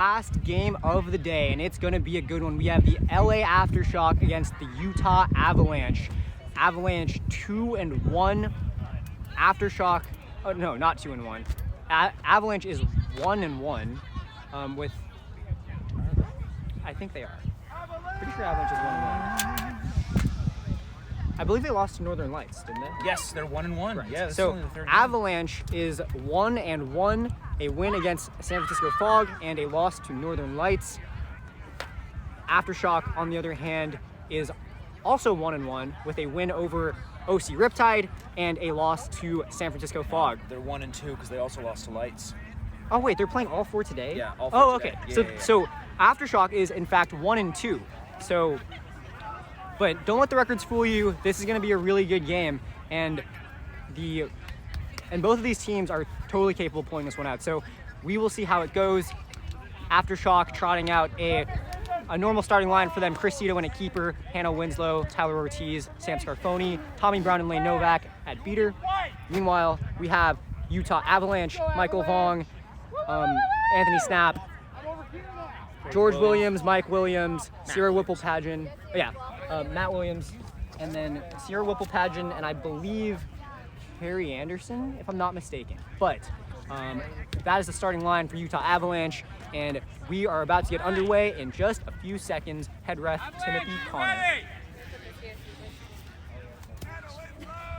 Last game of the day, and it's going to be a good one. We have the LA Aftershock against the Utah Avalanche. Avalanche 2-1. Aftershock, oh no, not 2-1. Avalanche is 1-1. With, I think they are. Pretty sure Avalanche is 1-1. I believe they lost to Northern Lights, didn't they? Yes, they're 1-1. Right. Yeah. So Avalanche is 1-1. A win against San Francisco Fog and a loss to Northern Lights. Aftershock, on the other hand, is also 1-1 with a win over OC Riptide and a loss to San Francisco Fog. They're 1-2 because they also lost to Lights. Oh wait, they're playing all four today? Yeah, all four today. Okay. Yeah, So Aftershock is in fact 1-2. So, but don't let the records fool you. This is going to be a really good game, and both of these teams are totally capable of pulling this one out. So we will see how it goes. Aftershock trotting out a normal starting line for them. Chris Cito and a keeper, Hannah Winslow, Tyler Ortiz, Sam Scarfoni, Tommy Brown and Lane Novak at beater. Meanwhile, we have Utah Avalanche, Michael Vong, Anthony Snap, George Williams, Mike Williams, Sierra Whipple-Pageant, Matt Williams, and then Sierra Whipple-Pageant, and I believe Harry Anderson, if I'm not mistaken. But that is the starting line for Utah Avalanche, and we are about to get underway in just a few seconds. Head ref Timothy Connor.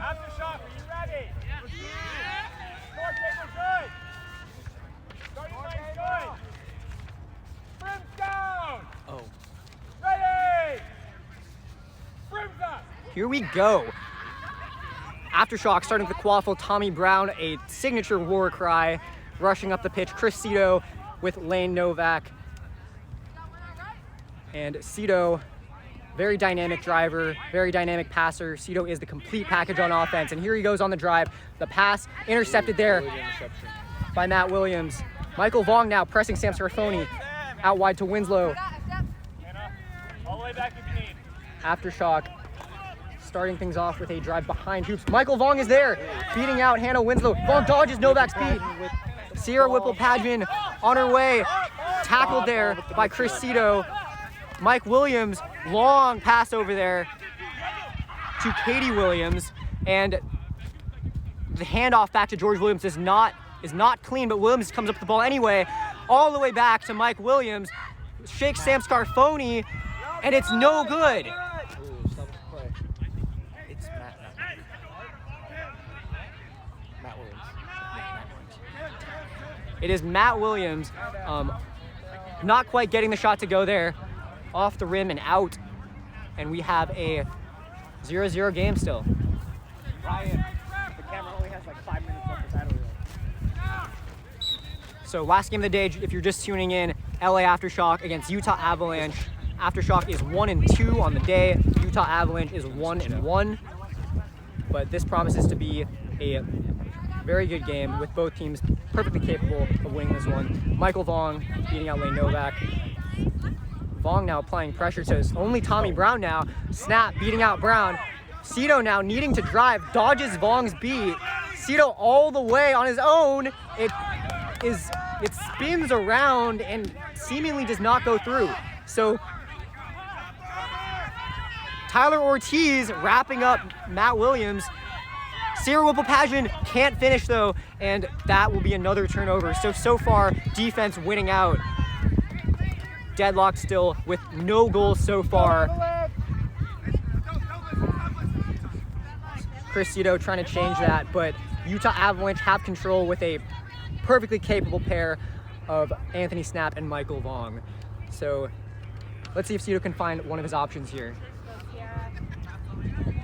Aftershock, are you ready? Score taker good. Starting line good. Brims down. Oh. Ready. Brims up. Here we go. Aftershock starting with the quaffle, Tommy Brown, a signature war cry, rushing up the pitch. Chris Cito with Lane Novak. And Cito, very dynamic driver, very dynamic passer. Cito is the complete package on offense. And here he goes on the drive. The pass intercepted there by Matt Williams. Michael Vong now pressing Sam Scarfoni out wide to Winslow. All the way back if you need. Aftershock starting things off with a drive behind hoops. Michael Vong is there, beating out Hannah Winslow. Vong dodges Novak's beat. Sierra Whipple-Pageant on her way, tackled there by Chris Cito. Mike Williams, long pass over there to Katie Williams, and the handoff back to George Williams is not clean, but Williams comes up with the ball anyway, all the way back to Mike Williams, shakes Sam Scarfoni, and it's no good. It is Matt Williams, not quite getting the shot to go there, off the rim and out, and we have a 0-0 game still. Ryan, the camera only has like 5 minutes left of battery. So last game of the day, if you're just tuning in, LA Aftershock against Utah Avalanche. Aftershock is 1-2 on the day. Utah Avalanche is 1-1, but this promises to be a very good game with both teams perfectly capable of winning this one. Michael Vong beating out Lane Novak. Vong now applying pressure to only Tommy Brown now. Snap beating out Brown. Cito now needing to drive, dodges Vong's beat. Cito all the way on his own. It spins around and seemingly does not go through. So Tyler Ortiz wrapping up Matt Williams. Sierra Whipple-Pageant can't finish though, and that will be another turnover. So far, defense winning out. Deadlocked still with no goals so far. Chris Cito trying to change that, but Utah Avalanche have control with a perfectly capable pair of Anthony Snap and Michael Vong. So let's see if Cito can find one of his options here.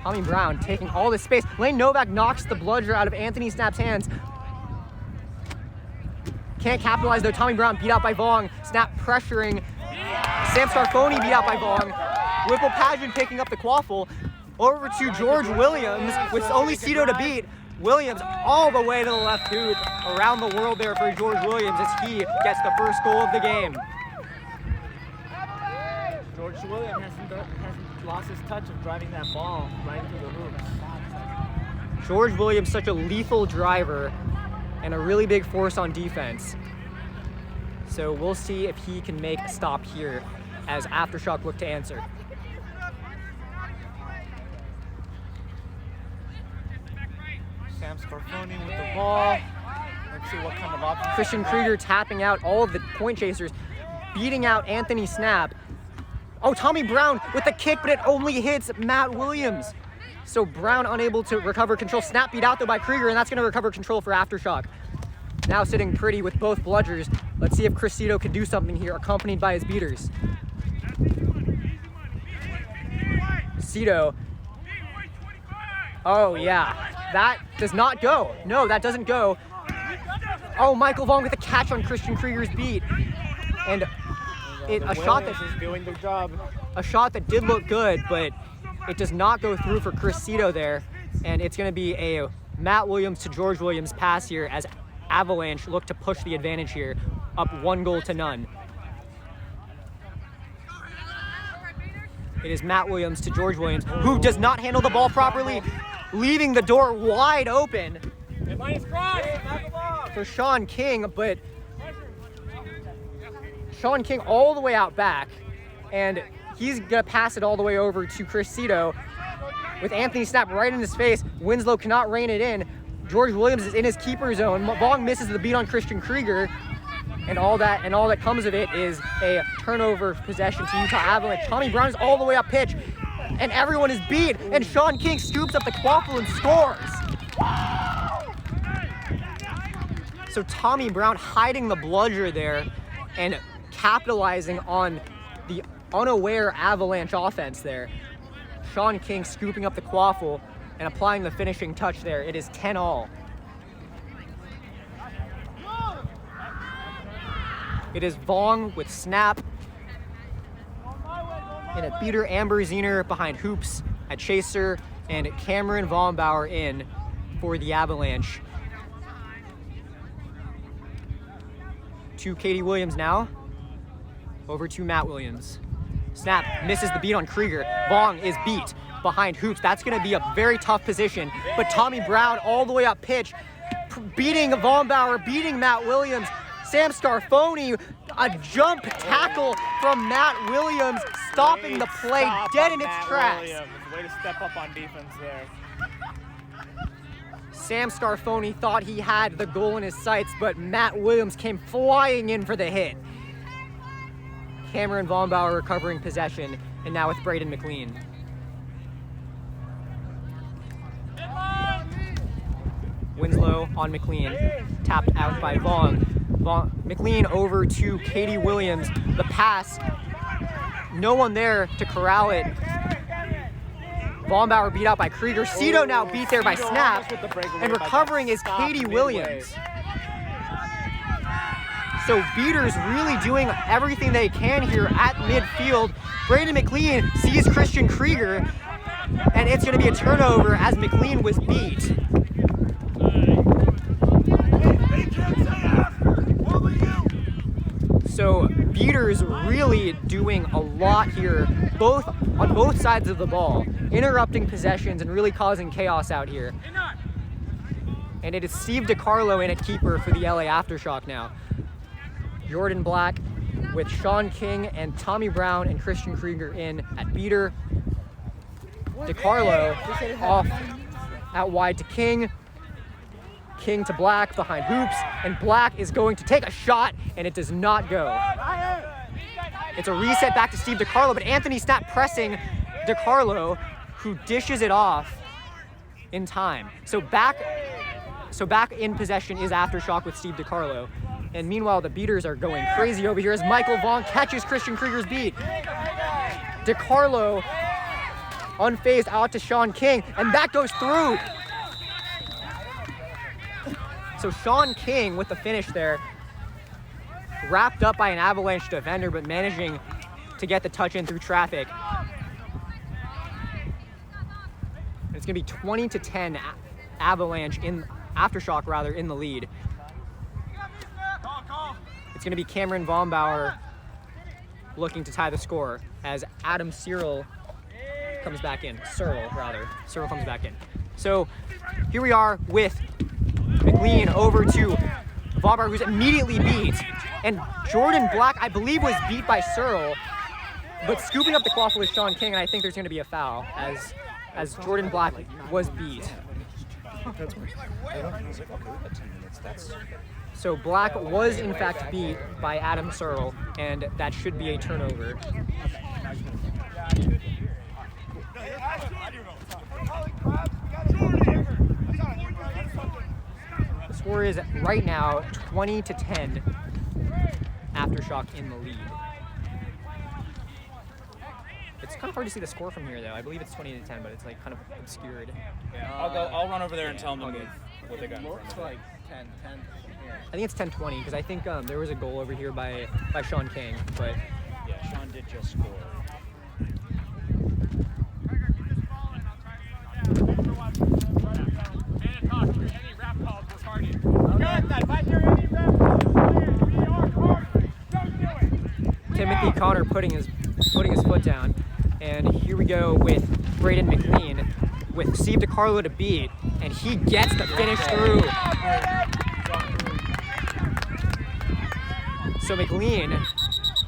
Tommy Brown taking all this space. Lane Novak knocks the bludger out of Anthony Snap's hands. Can't capitalize though. Tommy Brown beat out by Vong. Snap pressuring. Sam Scarfoni beat out by Vong. Whipple-Pageant picking up the quaffle. Over to George Williams with only Cito to beat. Williams all the way to the left hoop. Around the world there for George Williams as he gets the first goal of the game. George Williams hasn't lost his touch of driving that ball right into the hoop. George Williams, such a lethal driver and a really big force on defense. So we'll see if he can make a stop here as Aftershock look to answer. Sam Scarfoni with the ball. Let's see what kind of options. Christian Krieger tapping out all of the point chasers, beating out Anthony Snap. Oh, Tommy Brown with the kick, but it only hits Matt Williams. So Brown unable to recover control. Snap beat out though by Krieger, and that's going to recover control for Aftershock. Now sitting pretty with both bludgers. Let's see if Chris Cito can do something here, accompanied by his beaters. Cito. Oh yeah, that does not go. No, that doesn't go. Oh, Michael Vaughn with a catch on Christian Krieger's beat. And a shot that is doing their job. A shot that did look good, but it does not go through for Chris Cito there. And it's going to be a Matt Williams to George Williams pass here as Avalanche look to push the advantage here, up 1-0. It is Matt Williams to George Williams, who does not handle the ball properly, leaving the door wide open for Sean King, but Sean King all the way out back, and he's gonna pass it all the way over to Chris Cito with Anthony Snap right in his face. Winslow cannot rein it in. George Williams is in his keeper zone. Vaughn misses the beat on Christian Krieger, and all that comes of it is a turnover possession to Utah Avalanche. Tommy Brown is all the way up pitch, and everyone is beat, and Sean King scoops up the quaffle and scores. So Tommy Brown hiding the bludger there and capitalizing on the unaware Avalanche offense there. Sean King scooping up the quaffle and applying the finishing touch there. It is 10-all. It is Vaughn with Snap and a beater Amber Zener behind hoops at chaser, and Cameron Vombauer in for the Avalanche. To Katie Williams now. Over to Matt Williams. Snap misses the beat on Krieger. Vaughn is beat behind hoops. That's going to be a very tough position. But Tommy Brown all the way up pitch, beating Vombauer, beating Matt Williams. Sam Scarfoni, a jump tackle from Matt Williams, stopping the play dead in its tracks. Way to step up on defense there. Sam Scarfoni thought he had the goal in his sights, but Matt Williams came flying in for the hit. Cameron Vombauer recovering possession, and now with Braden McLean. Winslow on McLean, tapped out by Vaughn. McLean over to Katie Williams. The pass, no one there to corral it. Vombauer beat out by Krieger. Cito now beat there by Snap, and recovering is Katie Williams. So beaters really doing everything they can here at midfield. Braden McLean sees Christian Krieger, and it's going to be a turnover as McLean was beat. So beaters really doing a lot here, on both sides of the ball, interrupting possessions and really causing chaos out here. And it is Steve DiCarlo in at keeper for the LA Aftershock now. Jordan Black with Sean King and Tommy Brown and Christian Krieger in at beater. DiCarlo off out wide to King. King to Black behind hoops, and Black is going to take a shot, and it does not go. It's a reset back to Steve DiCarlo, but Anthony Snap pressing DiCarlo, who dishes it off in time. So back in possession is Aftershock with Steve DiCarlo. And meanwhile, the beaters are going crazy over here as Michael Vaughn catches Christian Krieger's beat. DiCarlo unfazed out to Sean King, and that goes through. So Sean King with the finish there, wrapped up by an Avalanche defender, but managing to get the touch in through traffic. And it's gonna be 20-10 Avalanche Aftershock in the lead. It's gonna be Cameron Vombauer looking to tie the score as Adam Searle comes back in. Searle comes back in. So here we are with McLean over to Von Bauer, who's immediately beat. And Jordan Black, I believe, was beat by Searle. But scooping up the quaffle is Sean King, and I think there's going to be a foul as Jordan Black was beat. That's weird. I was like, okay, we got 10 minutes. That's... So Black was in fact beat by Adam Searle, and that should be a turnover. The score is right now 20-10. Aftershock in the lead. It's kind of hard to see the score from here, though. I believe it's 20-10, but it's like kind of obscured. Yeah, I'll run over there and tell them to move what they got. Looks like 10. I think it's 10-20 because I think there was a goal over here by Sean King, but yeah, Sean did just score. Timothy Connor putting his foot down, and here we go with Braden McLean with Steve DiCarlo to beat, and he gets the finish through. So McLean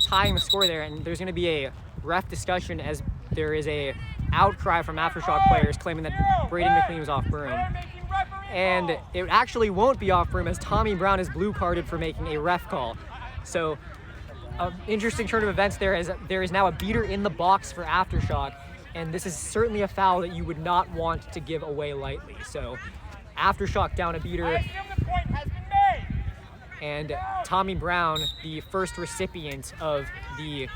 tying the score there, and there's going to be a ref discussion as there is a outcry from Aftershock players claiming that Braden McLean was off broom. And it actually won't be off broom as Tommy Brown is blue carded for making a ref call. So an interesting turn of events there as there is now a beater in the box for Aftershock, and this is certainly a foul that you would not want to give away lightly. So Aftershock down a beater, and Tommy Brown, the first recipient of the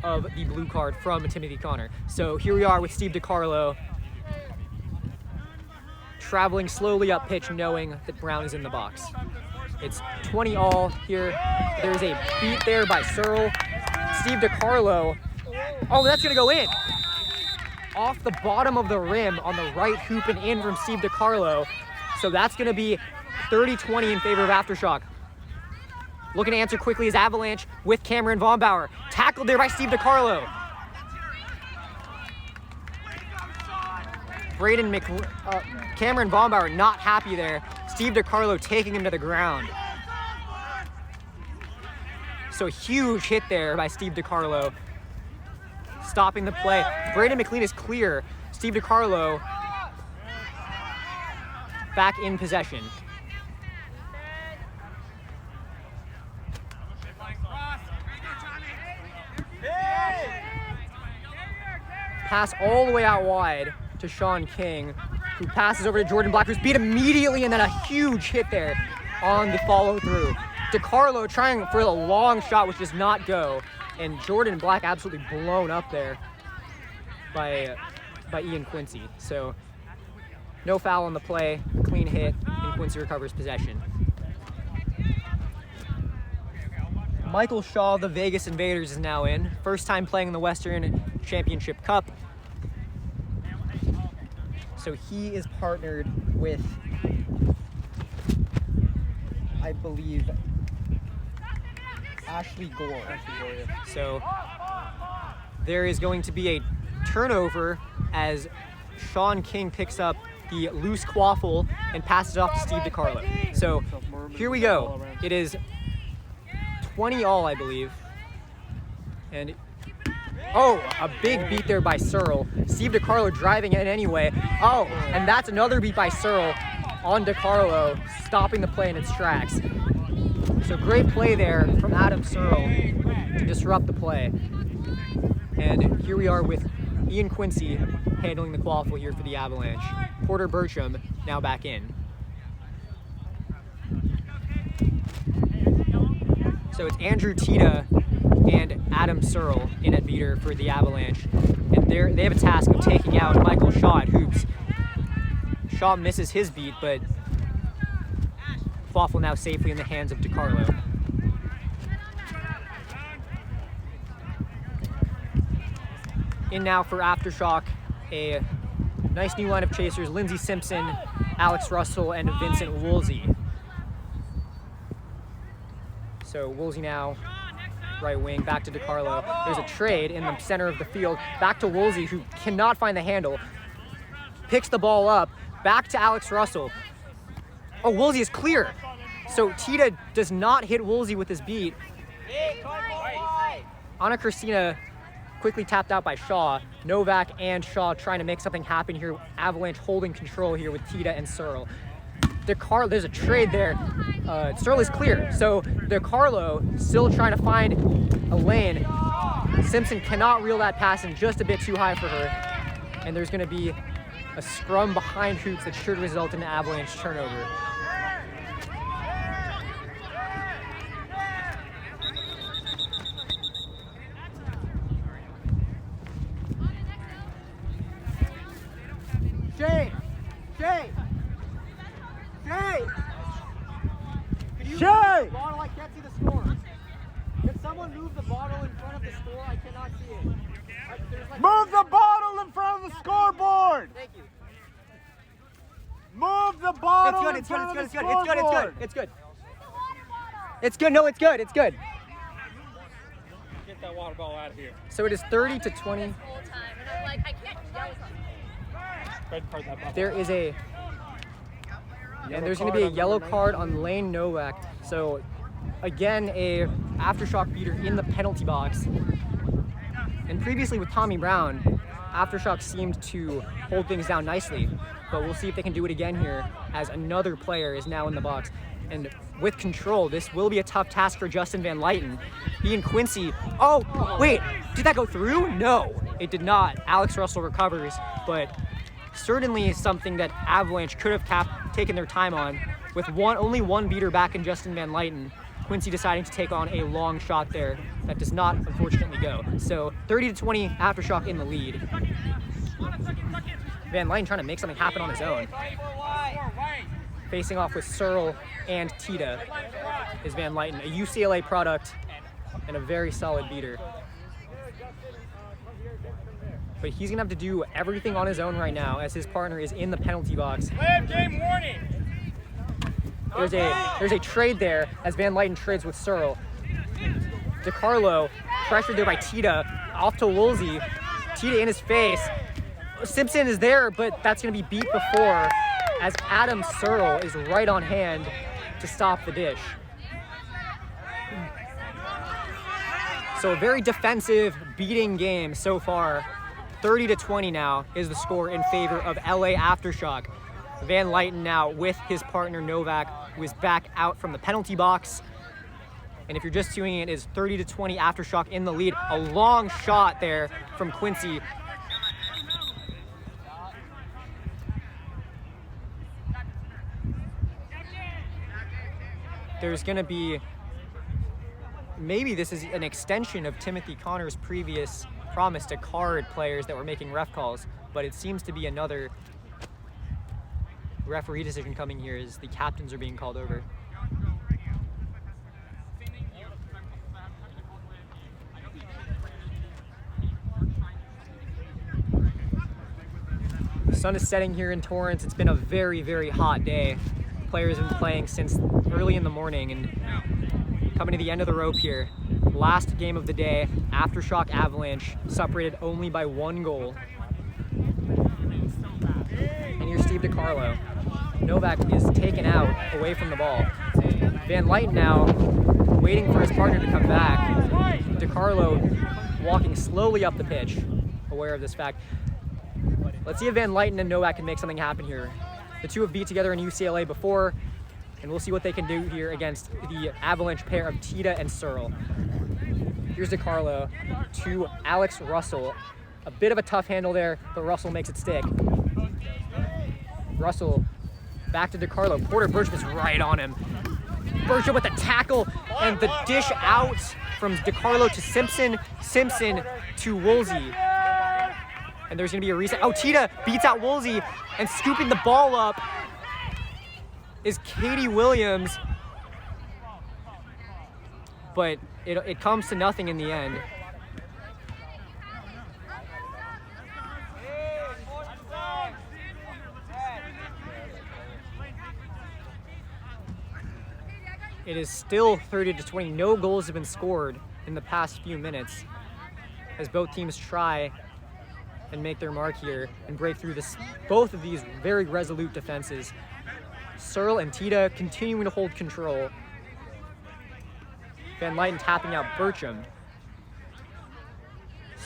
blue card from Timothy Connor. So here we are with Steve DiCarlo traveling slowly up pitch, knowing that Brown is in the box. It's 20-all here. There's a beat there by Searle. Steve DiCarlo, oh, that's gonna go in. Off the bottom of the rim on the right hoop and in from Steve DiCarlo. So that's gonna be 30-20 in favor of Aftershock. Looking to answer quickly is Avalanche with Cameron Von Bauer. Tackled there by Steve DiCarlo. Cameron Von Bauer not happy there. Steve DiCarlo taking him to the ground. So huge hit there by Steve DiCarlo. Stopping the play. Braden McLean is clear. Steve DiCarlo back in possession. Pass all the way out wide to Sean King, who passes over to Jordan Black, who's beat immediately, and then a huge hit there on the follow-through. DiCarlo trying for a long shot, which does not go, and Jordan Black absolutely blown up there by Ian Quincy. So no foul on the play, clean hit, and Quincy recovers possession. Michael Shaw of the Vegas Invaders is now in. First time playing in the Western Championship Cup. So he is partnered with, I believe, Ashley Gore. So there is going to be a turnover as Sean King picks up the loose quaffle and passes off to Steve DiCarlo. So here we go. It is 20-all, I believe. And oh, a big beat there by Searle. Steve DiCarlo driving it anyway. Oh, and that's another beat by Searle on DiCarlo, stopping the play in its tracks. So great play there from Adam Searle to disrupt the play. And here we are with Ian Quincy handling the quaffle here for the Avalanche. Porter Bertram now back in. So it's Andrew Tita and Adam Searle in at beater for the Avalanche. And they have a task of taking out Michael Shaw at hoops. Shaw misses his beat, but quaffle now safely in the hands of DiCarlo. In now for Aftershock, a nice new line of chasers, Lindsey Simpson, Alex Russell, and Vincent Woolsey. So Woolsey now right wing, back to DiCarlo. There's a trade in the center of the field, back to Woolsey, who cannot find the handle. Picks the ball up, back to Alex Russell. Oh, Woolsey is clear. So Tita does not hit Woolsey with his beat. Anna Christina quickly tapped out by Shaw. Novak and Shaw trying to make something happen here. Avalanche holding control here with Tita and Searle. There's a trade there. Searle is clear. So DeCarlo still trying to find a lane. Simpson cannot reel that pass in, just a bit too high for her. And there's going to be a scrum behind hoops that should result in an Avalanche turnover. Shay! Could you move the bottle? I can't see the score. Can someone move the bottle in front of the score? I cannot see it. Move the bottle in front of the scoreboard! Thank you. Move the bottle It's good. No, it's good. Get that water bottle out of here. So it is 30 to 20. Whole time, and I'm like, I can't yell something. There is there's going to be a yellow card on Lane Novak. So again, a Aftershock beater in the penalty box. And previously with Tommy Brown, Aftershock seemed to hold things down nicely, but we'll see if they can do it again here as another player is now in the box. And with control, this will be a tough task for Justin Van Lyten. He and Quincy, oh, wait, did that go through? No, it did not. Alex Russell recovers, but certainly something that Avalanche could have taken their time on with only one beater back in Justin Van Lyten. Quincy deciding to take on a long shot there that does not unfortunately go. So 30 to 20 Aftershock in the lead. Van Lyten trying to make something happen on his own. Facing off with Searle and Tita is Van Lyten, a UCLA product and a very solid beater. But he's gonna have to do everything on his own right now as his partner is in the penalty box. Game warning. There's a trade there as Van Lyten trades with Searle. DeCarlo pressured there by Tita, off to Woolsey. Tita in his face. Simpson is there, but that's gonna be beat before as Adam Searle is right on hand to stop the dish. So a very defensive, beating game so far. 30 to 20 now is the score in favor of LA Aftershock. Van Lyten now with his partner Novak, who is back out from the penalty box. And if you're just tuning in, it is 30 to 20 Aftershock in the lead. A long shot there from Quincy. There's gonna be, maybe this is an extension of Timothy Connor's previous promise to card players that were making ref calls, but it seems to be another referee decision coming here as the captains are being called over. The sun is setting here in Torrance. It's been a very, very hot day. Players have been playing since early in the morning and coming to the end of the rope here. Last game of the day, Aftershock Avalanche, separated only by 1 goal. And here's Steve DeCarlo. Novak is taken out away from the ball. Van Lyten now waiting for his partner to come back. DeCarlo walking slowly up the pitch, aware of this fact. Let's see if Van Lyten and Novak can make something happen here. The two have beat together in UCLA before, and we'll see what they can do here against the Avalanche pair of Tita and Searle. Here's DeCarlo to Alex Russell. A bit of a tough handle there, but Russell makes it stick. Russell back to DeCarlo. Porter Burcham is right on him. Burcham with the tackle and the dish out from DeCarlo to Simpson. Simpson to Woolsey. And there's gonna be a reset. Oh, Tita beats out Woolsey, and scooping the ball up is Katie Williams. But it comes to nothing in the end. It is still 30 to 20. No goals have been scored in the past few minutes as both teams try and make their mark here and break through both of these very resolute defenses. Searle and Tita continuing to hold control. Van Lyten tapping out Bertram.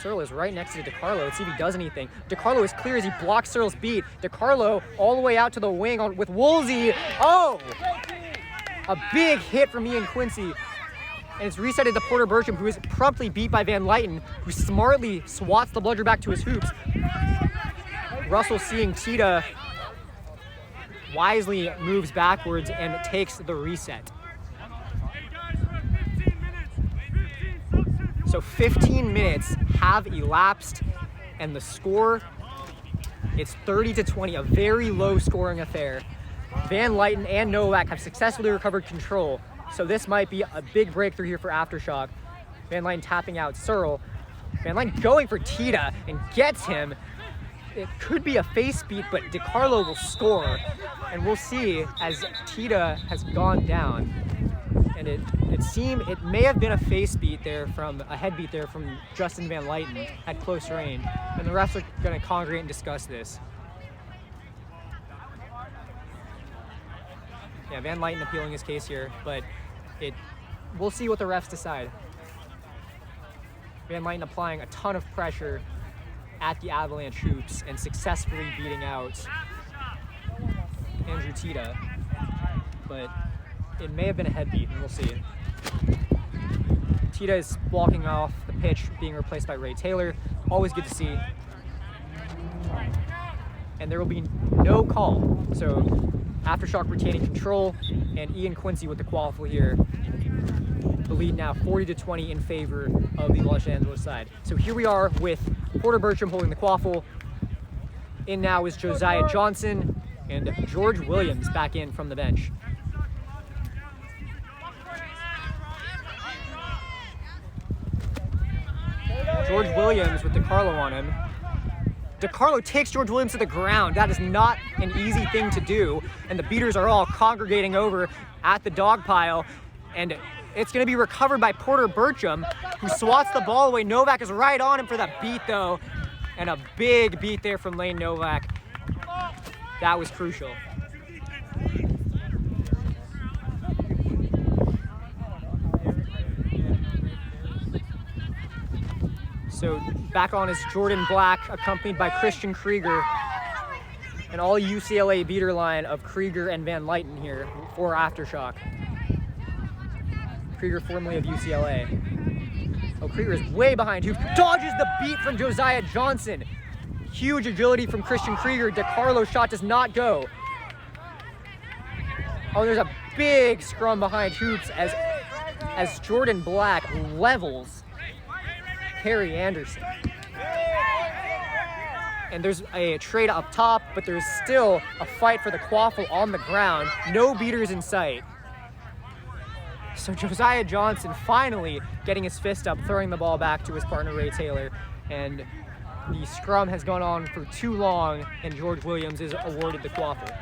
Searle is right next to DiCarlo. Let's see if he does anything. DiCarlo is clear as he blocks Searle's beat. DiCarlo all the way out to the wing with Woolsey. Oh! A big hit from Ian Quincy. And it's resetted to Porter Bertram, who is promptly beat by Van Lyten, who smartly swats the bludger back to his hoops. Russell, seeing Tita, wisely moves backwards and takes the reset. So 15 minutes have elapsed, and the score, it's 30-20, a very low scoring affair. Van Lyten and Novak have successfully recovered control, so this might be a big breakthrough here for Aftershock. Van Lyten tapping out Searle. Van Lyten going for Tita and gets him. It could be a face beat, but DiCarlo will score, and we'll see as Tita has gone down. And it may have been a face beat there a head beat there from Justin Van Lyten at close range. And the refs are going to congregate and discuss this. Yeah, Van Lyten appealing his case here, but we'll see what the refs decide. Van Lyten applying a ton of pressure at the Avalanche hoops and successfully beating out Andrew Tita, but it may have been a head beat, and we'll see. Tita is walking off the pitch, being replaced by Ray Taylor. Always good to see. And there will be no call. So Aftershock retaining control, and Ian Quincy with the quaffle here. The lead now 40-20 in favor of the Los Angeles side. So here we are with Porter Bertram holding the quaffle. In now is Josiah Johnson and George Williams back in from the bench. George Williams with DiCarlo on him. DiCarlo takes George Williams to the ground. That is not an easy thing to do. And the beaters are all congregating over at the dog pile. And it's going to be recovered by Porter Bertram, who swats the ball away. Novak is right on him for that beat, though. And a big beat there from Lane Novak. That was crucial. So back on is Jordan Black, accompanied by Christian Krieger, and all UCLA beater line of Krieger and Van Lyten here for Aftershock. Krieger formerly of UCLA. Oh, Krieger is way behind hoops. Dodges the beat from Josiah Johnson. Huge agility from Christian Krieger. DiCarlo's shot does not go. Oh, there's a big scrum behind hoops as Jordan Black levels Harry Anderson. And there's a trade up top, but there's still a fight for the quaffle on the ground. No beaters in sight. So Josiah Johnson finally getting his fist up, throwing the ball back to his partner Ray Taylor. And the scrum has gone on for too long, and George Williams is awarded the quaffle.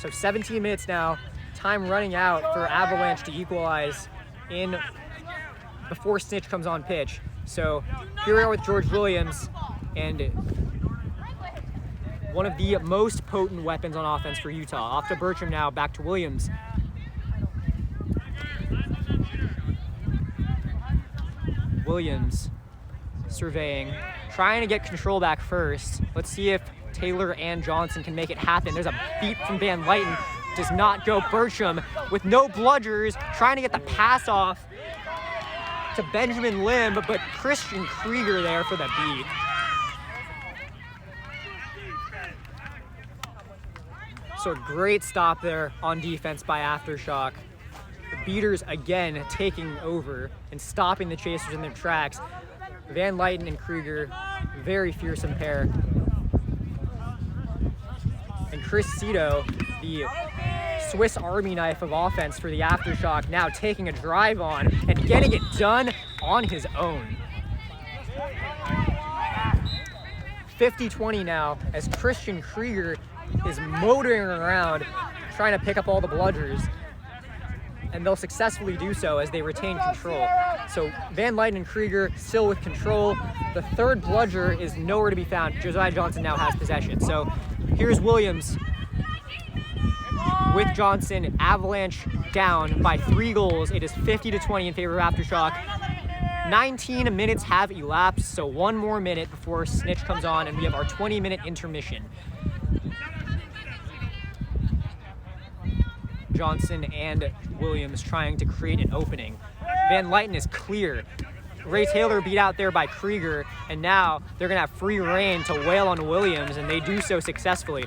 So 17 minutes now. Time running out for Avalanche to equalize before Snitch comes on pitch. So here we are with George Williams, and one of the most potent weapons on offense for Utah. Off to Bertram now, back to Williams. Williams surveying, trying to get control back first. Let's see if Taylor and Johnson can make it happen. There's a beat from Van Lyten. Does not go. Bertram with no bludgers, trying to get the pass off to Benjamin Lim, but Christian Krieger there for the beat. So a great stop there on defense by Aftershock. The beaters again taking over and stopping the chasers in their tracks. Van Lyten and Krieger, very fearsome pair. And Chris Cito, the Swiss Army knife of offense for the Aftershock, now taking a drive on and getting it done on his own. 50-20 now as Christian Krieger is motoring around trying to pick up all the bludgers. and they'll successfully do so as they retain control. So Van Lyten and Krieger still with control. The third bludger is nowhere to be found. Josiah Johnson now has possession. So here's Williams with Johnson. Avalanche down by 3 goals. It is 50-20 in favor of Aftershock. 19 minutes have elapsed, so 1 more minute before Snitch comes on, and we have our 20-minute intermission. Johnson and Williams trying to create an opening. Van Lyten is clear. Ray Taylor beat out there by Krieger, and now they're gonna have free reign to wail on Williams, and they do so successfully.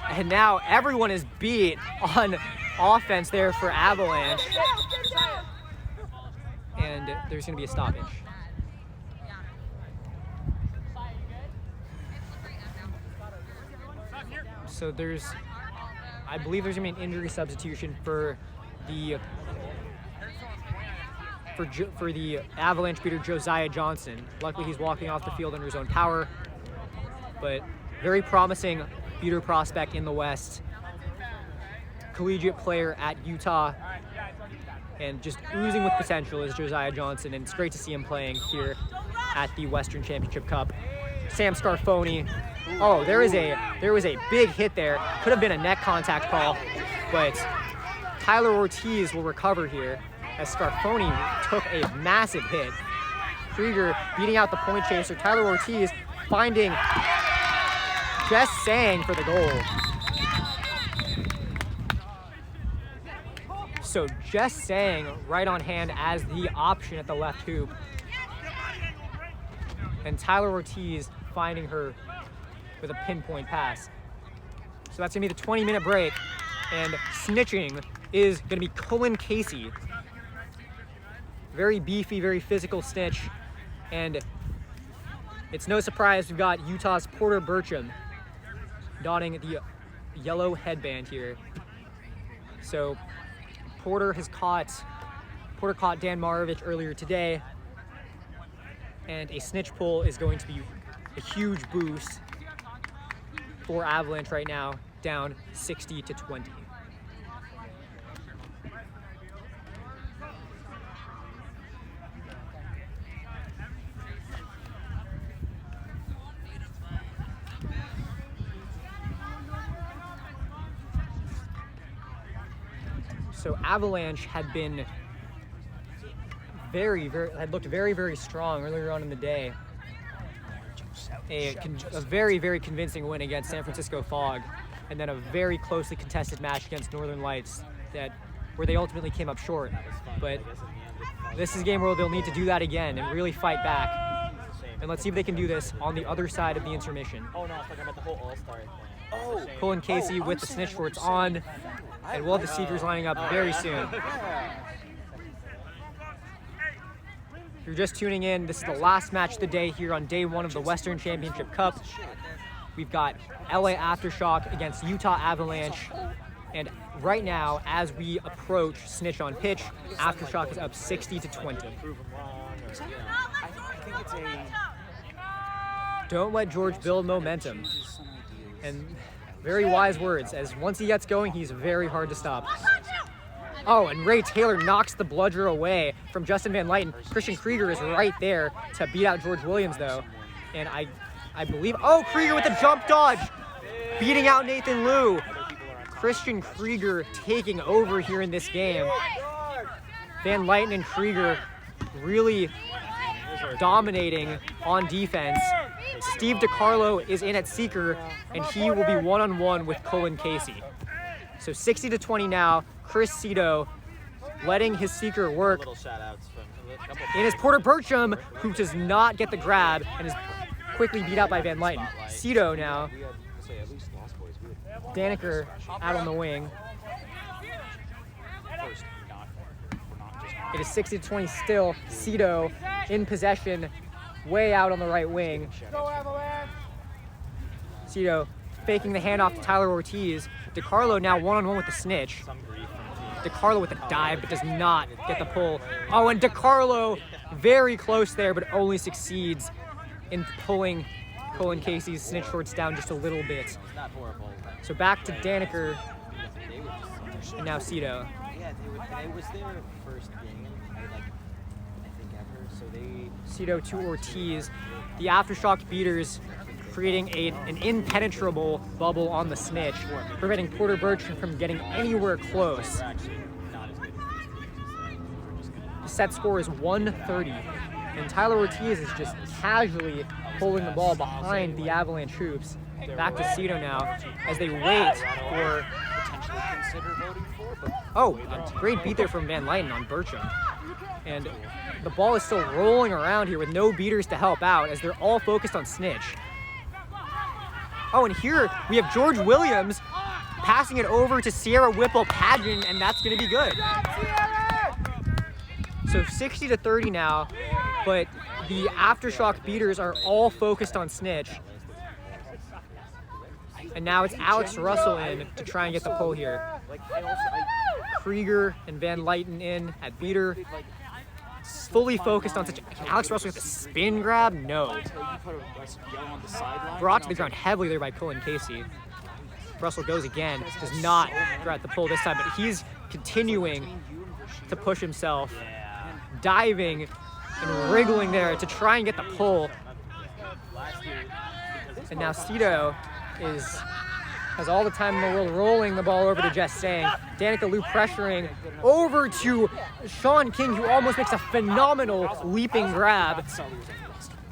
And now everyone is beat on offense there for Avalanche. And there's gonna be a stoppage. So I believe there's gonna be an injury substitution for the Avalanche beater Josiah Johnson. Luckily, he's walking off the field under his own power, but very promising beater prospect in the West. Collegiate player at Utah, and just oozing with potential is Josiah Johnson, and it's great to see him playing here at the Western Championship Cup. Sam Scarfoni. Oh, there was a big hit there. Could have been a neck contact call, but Tyler Ortiz will recover here as Scarfoni took a massive hit. Krieger beating out the point chaser. Tyler Ortiz finding Jess Sang for the goal. So Jess Sang right on hand as the option at the left hoop. And Tyler Ortiz finding her with a pinpoint pass. So that's gonna be the 20-minute break, and snitching is gonna be Cullen Casey. Very beefy, very physical snitch, and it's no surprise we've got Utah's Porter Bertram donning the yellow headband here. So Porter caught Dan Marovich earlier today, and a snitch pull is going to be a huge boost for Avalanche right now, down 60-20. So Avalanche had been had looked very, very strong earlier on in the day. A very, very convincing win against San Francisco Fog, and then a very closely contested match against Northern Lights where they ultimately came up short. But this is a game where they'll need to do that again and really fight back. And let's see if they can do this on the other side of the intermission. Oh no, it's like I'm at the whole All-Star thing. Oh, Cullen Casey with the snitch shorts on, and we'll have the Seekers lining up very soon. If you're just tuning in, this is the last match of the day here on day 1 of the Western Championship Cup. We've got LA Aftershock against Utah Avalanche, and right now, as we approach snitch on pitch, Aftershock is up 60-20. Prove them wrong, or, I think it's Don't let George build momentum. And very wise words, as once he gets going, he's very hard to stop. Oh, and Ray Taylor knocks the bludger away from Justin Van Lyten. Christian Krieger is right there to beat out George Williams, though. And I believe, oh, Krieger with the jump dodge, beating out Nathan Liu. Christian Krieger taking over here in this game. Van Lyten and Krieger really dominating on defense. Steve DiCarlo is in at seeker, and he will be one-on-one with Cullen Casey. So 60-20 now. Chris Cito letting his seeker work. And it's Porter Bertram, who does not get the grab and is quickly beat out by Van Lyten. Cito now. Daniker out on the wing. It is 60-20 still. Cito in possession, way out on the right wing. Cito faking the handoff to Tyler Ortiz. DiCarlo now one-on-one with the snitch. DiCarlo with a dive, but does not get the pull. Oh, and DiCarlo very close there, but only succeeds in pulling Cullen Casey's snitch shorts down just a little bit. So back to Daniker, and now Cito. it was their first game, like, I think ever. So they. Cito to Ortiz. The Aftershock beaters creating an impenetrable bubble on the snitch, preventing Porter Bertram from getting anywhere close. They're actually not as good as The set score is 130, and Tyler Ortiz is just casually holding the ball behind the Avalanche hoops. Back to Cito now as they wait for. potentially consider voting for, but Oh, a great beat there from Van Lyten on Bertram. And the ball is still rolling around here with no beaters to help out as they're all focused on snitch. Oh, and here we have George Williams passing it over to Sierra Whipple Pageant, and that's going to be good. So 60-30 now, but the Aftershock beaters are all focused on snitch. And now it's Alex Russell in to try and get the pull here. like Krieger and Van Lyten in at beater. Fully focused on such. Can Alex Russell get the spin grab? No. you put a yellow on the sideline. Brought to the ground heavily there by Cullen Casey. Russell goes again. Does not grab the pull this time, but he's continuing to push himself. Diving and wriggling there to try and get the pull. And now Cito has all the time in the world rolling the ball over to Jess Sang. Danica Liu pressuring over to Sean King, who almost makes a phenomenal leaping grab.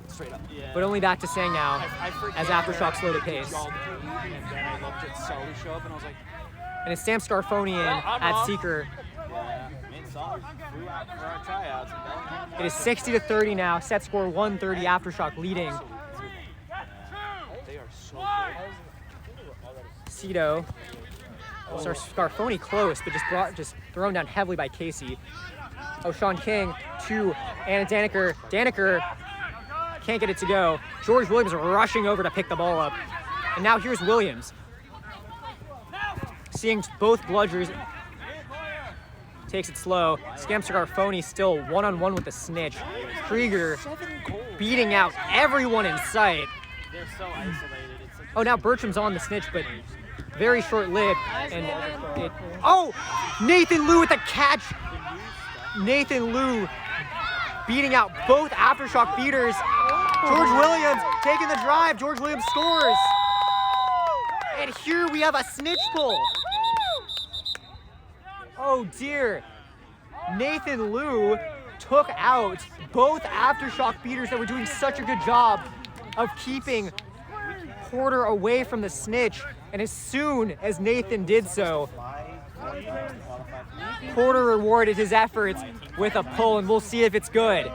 Straight up. Yeah. But only back to Sang now I forget as Aftershock slowed the pace. And then I looked at Sully show up and I was like, And it's Sam Scarfoni in at Seeker. yeah, Sully flew out for our tryouts. It is 60-30 now. Set score 130. Aftershock leading. They are so good. Cito. Scarfoni close, but just thrown down heavily by Casey. Oh, Sean King to Anna Daniker. Daniker can't get it to go. George Williams rushing over to pick the ball up. And now here's Williams. Seeing both bludgers. Takes it slow. Scamster Garfoni still one-on-one with the snitch. Krieger beating out everyone in sight. They're so isolated. It's like, Oh, now Bertram's on the snitch, but very short-lived. And oh, Nathan Liu with the catch. Nathan Liu beating out both Aftershock beaters. George Williams taking the drive. George Williams scores. And here we have a snitch pull. Oh dear. Nathan Liu took out both Aftershock beaters that were doing such a good job of keeping Porter away from the snitch. And as soon as Nathan did so, Porter rewarded his efforts with a pull, and we'll see if it's good.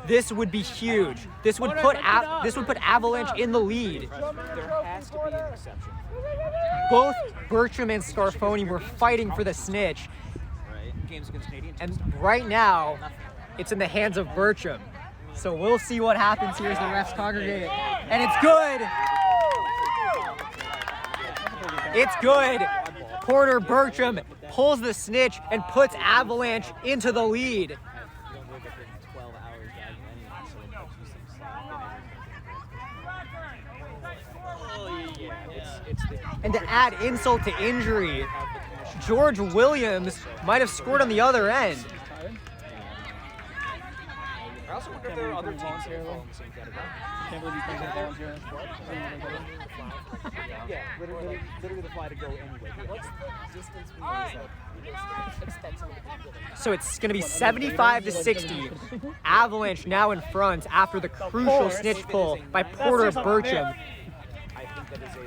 This would be huge. This would put Avalanche in the lead. there has to be an exception, Both Bertram and Scarfoni were fighting for the snitch, right? Games against Canadian teams. and right now, it's in the hands of Bertram. So we'll see what happens here as the refs congregate. And it's good! It's good! Porter Bertram pulls the snitch and puts Avalanche into the lead. You don't wake up in 12 hours driving anyway, so it puts you some slack. Oh yeah, it's the And to add insult to injury, George Williams might have scored on the other end. I also wonder if there are other teams that fall in the same category. Can't believe you think that volunteer in sport. Yeah, literally the fly to go anyway. What's the distance we expect someone to be? So it's going to be 75-60. Avalanche now in front after the crucial snitch pull by Porter Bertram. I think that is a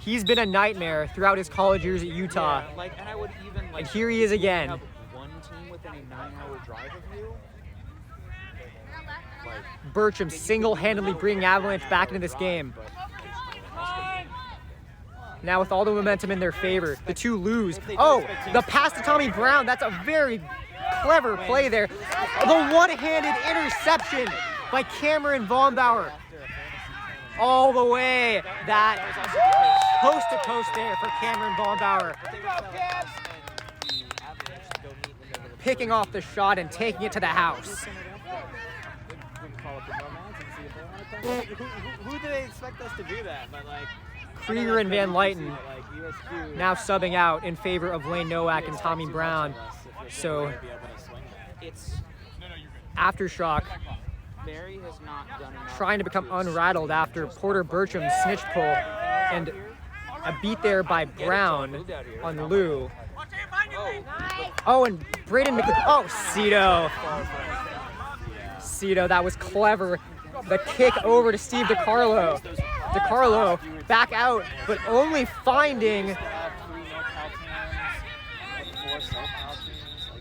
He's been a nightmare throughout his college years at Utah. like, and I would even like. And here he is again. Have one team within a 9-hour drive of you. Bertram single-handedly bringing Avalanche back into this game. Now with all the momentum in their favor, the two lose. Oh, the pass to Tommy Brown. That's a very clever play there. The one-handed interception by Cameron Vonbauer. All the way. That coast-to-coast there for Cameron Vonbauer. Picking off the shot and taking it to the house. Who do they expect us to do that? But like Krieger and Van Lyten. like WSQ. now subbing out in favor of Lane Nowak and Tommy Brown. So It's Aftershock Barry has not done enough. trying to become unrattled after Porter Bertram's snitch pull and a beat there by Brown on Lou. Oh, and Braden McLean. Oh, Cito, that was clever. The kick over to Steve DiCarlo. DiCarlo back out, but only finding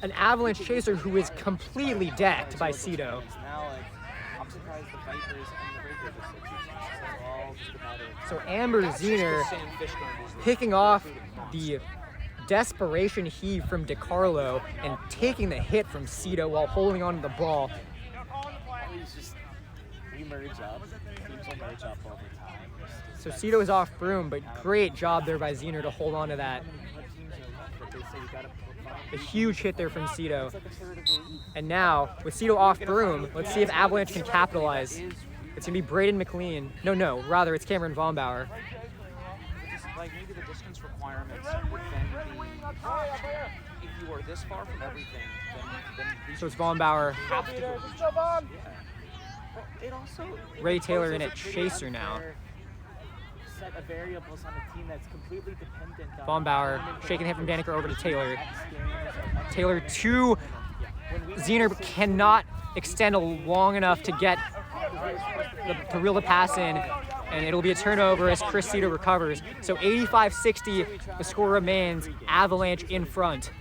an Avalanche chaser who is completely decked by Cito. Now, like, I'm surprised the Vipers and the Breakers are so cheap. All just about it. So Amber Zener picking off the desperation heave from DiCarlo and taking the hit from Cito while holding on to the ball. We merge up. Teams will merge up over time. So Cito is off broom, but great job there by Zener to hold on to that. A huge hit there from Cito. And now, with Cito off broom, let's see if Avalanche can capitalize. It's going to be Braden McLean. No, rather it's Cameron Vombauer. Like maybe the distance requirements would then be, if you are this far from everything, then So it's Vombauer, have to go. It also Ray Taylor in at chaser now. Set of variables on a team that's completely dependent on Vombauer shaking the hit from Daneker over to Taylor. Taylor to Zener cannot extend long enough to get to reel the pass in, and it'll be a turnover as Chris Cito recovers. So 85-60, the score remains. Avalanche in front.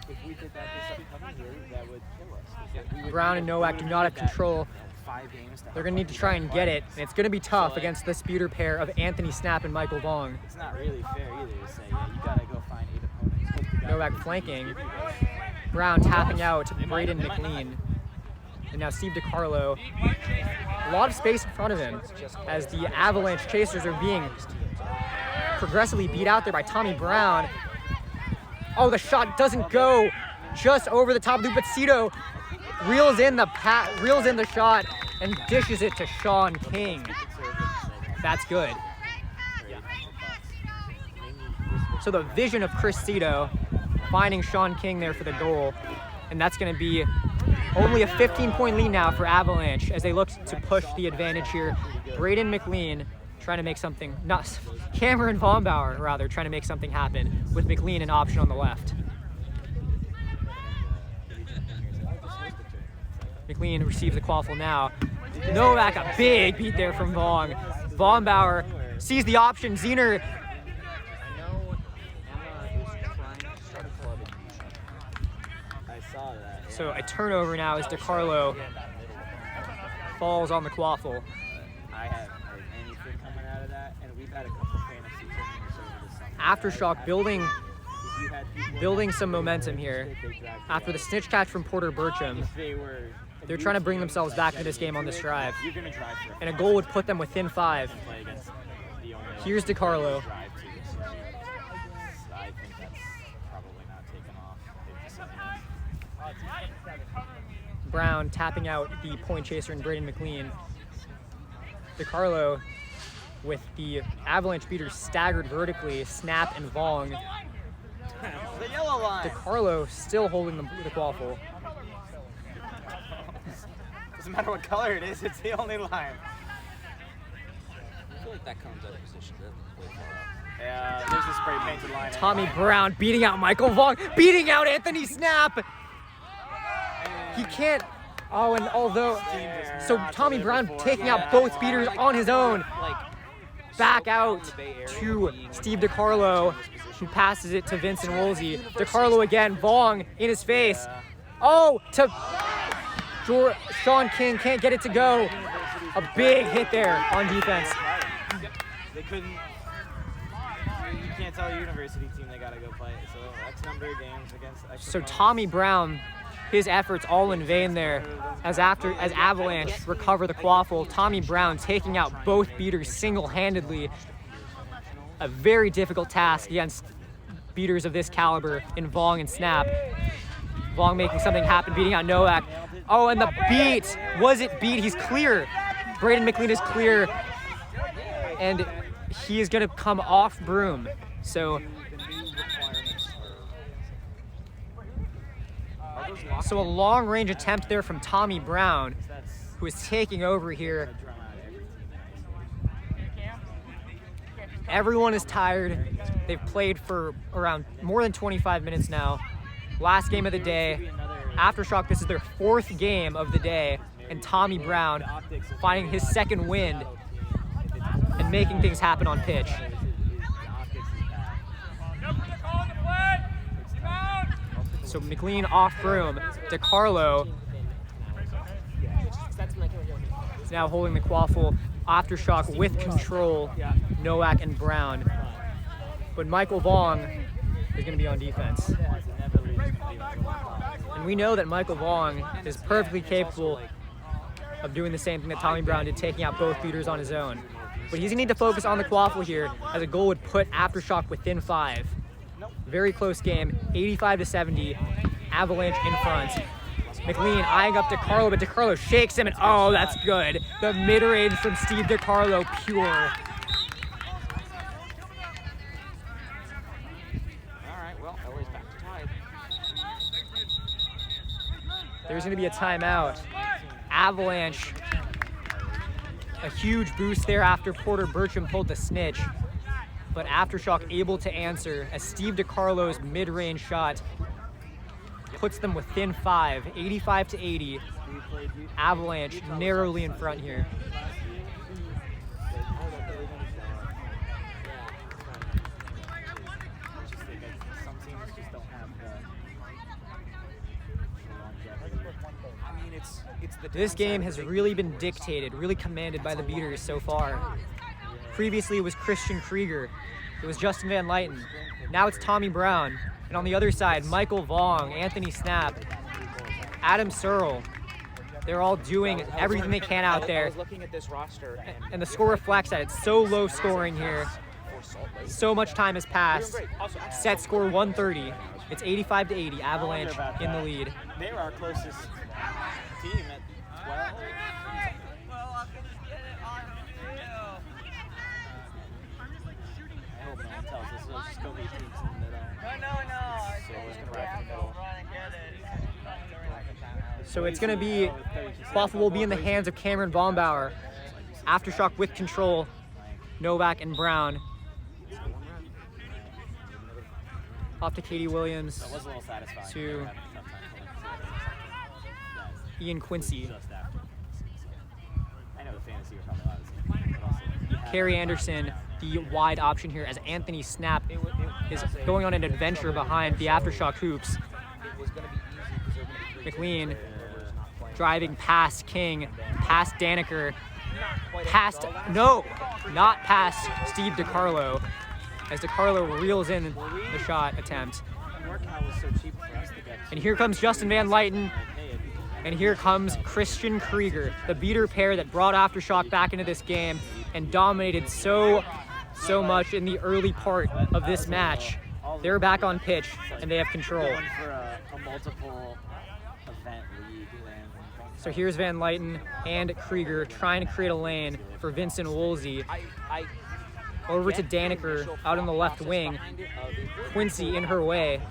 If we did that this upcoming year, that would kill us. Brown and Nowak do not have control. 5 games. They're going to need to try and get it, and it's going to be tough against the speeder pair of Anthony Snap and Michael Vong. It's not really fair either to say, yeah, you gotta go find 8 opponents. Hope the guy Nowak flanking. Brown tapping out Braden McLean. And now Steve DiCarlo. A lot of space in front of him as the Avalanche chasers are being progressively beat out there by Tommy Brown. Oh, the shot doesn't go just over the top loop, but Cito reels in the shot and dishes it to Sean King. That's good. So the vision of Chris Cito finding Sean King there for the goal, and that's going to be only a 15-point lead now for Avalanche as they look to push the advantage here. Braden McLean trying to make something, not Cameron Vombauer rather, trying to make something happen with McLean an option on the left. McLean receives the quaffle now. Nowak, a big beat there from Vong. Vombauer sees the option. Zener. I know Emma is trying to start a club in Utah. I saw that. Yeah. So a turnover now as DiCarlo falls on the quaffle. I haven't heard anything coming out of that, and we've had a couple fantasy tournaments over the summer. Aftershock building If you had people building some momentum here. After the snitch catch from Porter Bertram, if they were, they're trying to bring themselves back into this game on this drive. you're gonna drive for And a goal would put them within 5. play against the only Here's DiCarlo. drive to this season. I think that's probably not taken off. They've decided. Brown tapping out the point chaser and Braden McLean. DiCarlo with the Avalanche beaters staggered vertically, Snap and Vong. The yellow line. DiCarlo still holding the quaffle. Doesn't matter what color it is, it's the only line. I feel like that comes out of position. That's way far out. Yeah, there's a spray painted line. Tommy Brown beating out Michael Vong, beating out Anthony Snap. He can't. Oh, and although, so Tommy Brown taking out both beaters on his own. Back out to Steve DiCarlo, who passes it to Vincent Woolsey. DiCarlo again, Vong in his face. Oh, to Sean King, can't get it to go. A big hit there on defense. They couldn't. You can't tell a university team they gotta go play. So X number of games against. So Tommy Brown, his efforts all in vain there as Avalanche recover the quaffle. Tommy Brown taking out both beaters single-handedly. A very difficult task against beaters of this caliber in Vong and Snap. Vong making something happen, beating out Nowak. Oh, and the beat. Was it beat? He's clear. Braden McLean is clear. And he is going to come off broom. So, The new requirements are those locked so a long range attempt there from Tommy Brown, That's who is taking over here. gonna drum out every team in isolation. Everyone is tired. They've played for around more than 25 minutes now. Last game of the day. Aftershock, this is their 4th game of the day, and Tommy Brown finding his 2nd wind and making things happen on pitch. The optics is bad. So McLean off broom. DeCarlo is now holding the quaffle. Aftershock with control. Nowak and Brown. But Michael Vong is going to be on defense. And we know that Michael Vong is perfectly capable of doing the same thing that Tommy Brown did, taking out both beaters on his own. But he's going to need to focus on the quaffle here, as a goal would put Aftershock within 5. Very close game, 85-70. Avalanche in front. McLean eyeing up DeCarlo, but DeCarlo shakes him, and oh, that's good. The mid-range from Steve DeCarlo, pure. All right, well, LA's back to tied. There's going to be a timeout. Avalanche, a huge boost there after Porter Bertram pulled the snitch. But Aftershock able to answer as Steve DeCarlo's mid-range shot puts them within 5, 85-80. Avalanche narrowly in front here. Some teams just don't have the longevity. I mean, it's the This game has really been dictated, really commanded by the beaters so far. Previously it was Christian Krieger. It was Justin Van Lyten. Now it's Tommy Brown. And on the other side, Michael Vong, Anthony Snap, Adam Searle. They're all doing everything they can out I there. was looking at this roster And the score reflects that. It's so low scoring here. So much time has passed. Set score 130. It's 85-80. Avalanche in the lead. They were our closest team at 12. I hope no one tells us those just go be teams in the middle. So it's going to be, quaffle will be in the hands of Cameron Baumauer. Aftershock with control. Novak and Brown. Off to Katie Williams. That was a little satisfying. To Ian Quincy. I know the fantasy was probably a lot of the same, but also you had- Carrie Anderson, the wide option here, as Anthony Snap is going on an adventure behind the Aftershock hoops. It was going to be easy because they're going to be McLean driving past King, past Daniker, past, no, not past Steve DeCarlo, as DeCarlo reels in the shot attempt. NorCal was so cheap for us to get. And here comes Justin Van Lyten, and here comes Christian Krieger, the beater pair that brought Aftershock back into this game and dominated so much in the early part of this match. They're back on pitch, and they have control. Going for a multiple event league win. So here's Van Lyten and Krieger trying to create a lane for Vincent Woolsey. Over to Daniker out on the left wing. Quincy in her way.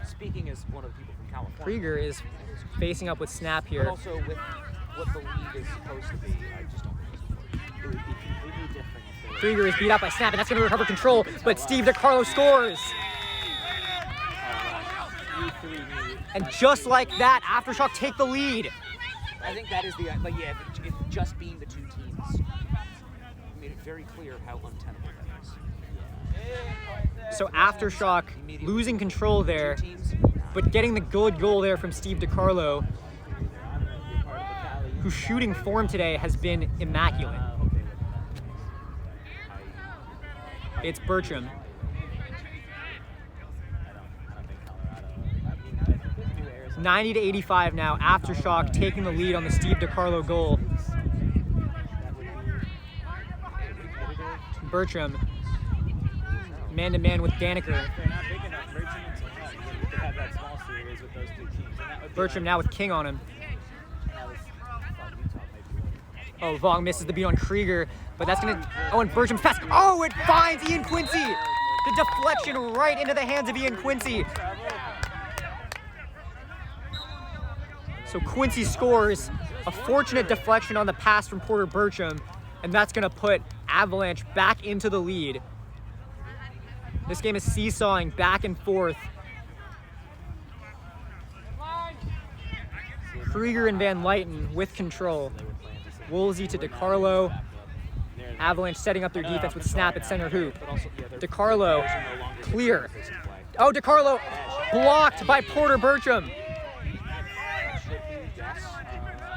Speaking as one of the people from California. Krieger is facing up with Snap But here. also with what the league is supposed to be, I just don't think it would be completely different if they were. Krieger is beat out by Snap, and that's going to recover control, but Steve DeCarlo scores! And just like that, Aftershock take the lead. I think that is the, but yeah, if just being the two teams made it very clear how untenable that is. So Aftershock losing control there, but getting the good goal there from Steve DeCarlo, whose shooting form today has been immaculate. It's Bertram. 90-85 now. Aftershock taking the lead on the Steve DeCarlo goal. Bertram, man-to-man with Daniker. Bertram now with King on him. Oh, Vong misses the beat on Krieger, but that's gonna, oh, and Bertram's pass. Oh, it finds Ian Quincy. The deflection right into the hands of Ian Quincy. So Quincy scores a fortunate deflection on the pass from Porter Bertram, and that's gonna put Avalanche back into the lead. This game is seesawing back and forth. Krieger and Van Lyten with control. Woolsey to DiCarlo. Avalanche setting up their defense with snap at center hoop. DiCarlo, clear. Oh, DiCarlo blocked by Porter Bertram.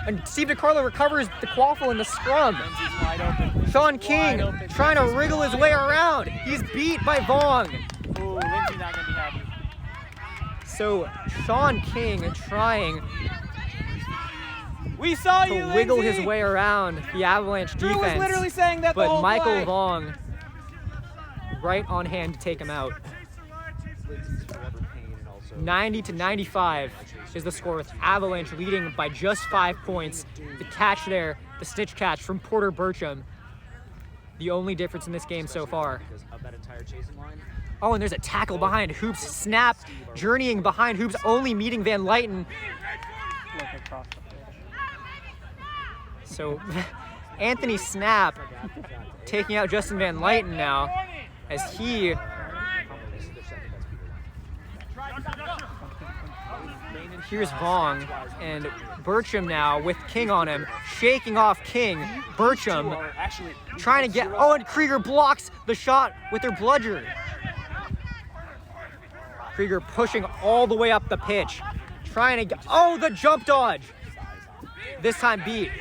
And Steve DiCarlo recovers the quaffle in the scrum. Sean King trying to wriggle his way around. He's beat by Vong. Ooh, Lindsay's not gonna be happy. So Sean King trying We saw you, to wiggle Lindsay. his way around the Avalanche Drew was defense. literally saying that the But whole Michael play. Vong right on hand to take him out. 90-95 is the score, with Avalanche leading by just 5 points. The catch there, the snitch catch from Porter Bertram, the only difference in this game so far. Oh, and there's a tackle behind Hoops. Snap, journeying behind Hoops, only meeting Van Lyten. So Anthony Snap taking out Justin Van Lyten now, as he here's Vong, and Bertram now with King on him, shaking off King. Bertram trying to get, oh, and Krieger blocks the shot with their bludger. Krieger pushing all the way up the pitch, trying to get, oh, the jump dodge. This time beat.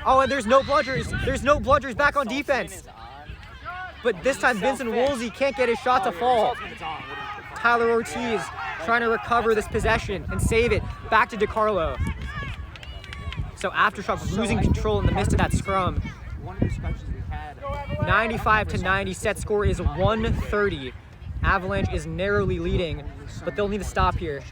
Oh, and there's no bludgers. There's no bludgers back on defense. But this time Vincent Woolsey can't get his shot to fall. Tyler Ortiz trying to recover this possession and save it. Back to DiCarlo. So Aftershock losing control in the midst of that scrum. 95-90, set score is 130. Avalanche is narrowly leading, but they'll need to stop here.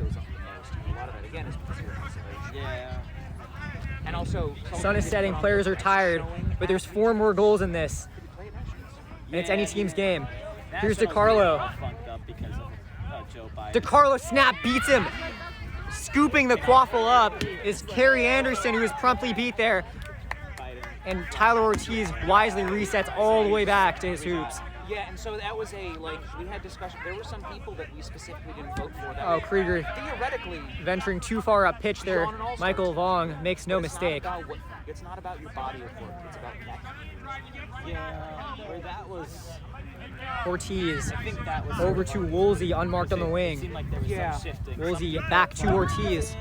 And also, Sun is setting, players are tired, but there's 4 more goals in this. And it's any team's game. Here's DiCarlo. DiCarlo snap beats him. Scooping the quaffle up is Kerry Anderson, who is promptly beat there. And Tyler Ortiz wisely resets all the way back to his hoops. Yeah, and so that was we had discussion. There were some people that we specifically didn't vote for. That Oh, Krieger theoretically venturing too far up pitch there. Michael Vong makes no mistake. It's not about your body of work. It's about net. Yeah, where that was. Ortiz I think that was over to Woolsey, unmarked on the It wing. seemed like there was some shifting. Woolsey back to Ortiz.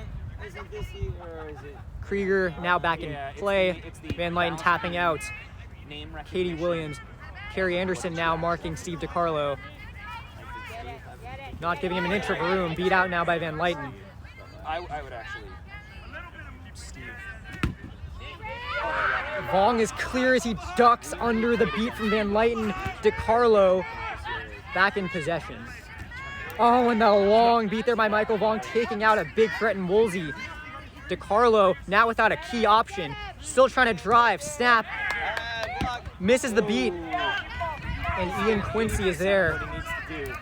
Isn't this you, or is it? Krieger now back in play. it's the Van Lyten tapping out. Name Katie recognition. Williams. Kerry Anderson now marking Steve DiCarlo. Not giving him an inch of room. Beat out now by Van Lyten. I would actually. Steve. Vong is clear as he ducks under the beat from Van Lyten. DiCarlo back in possession. Oh, and the long beat there by Michael Vong, taking out a big threat in Woolsey. DiCarlo now without a key option. Still trying to drive. Snap. Misses the beat. And Ian Quincy is there. What he needs to do.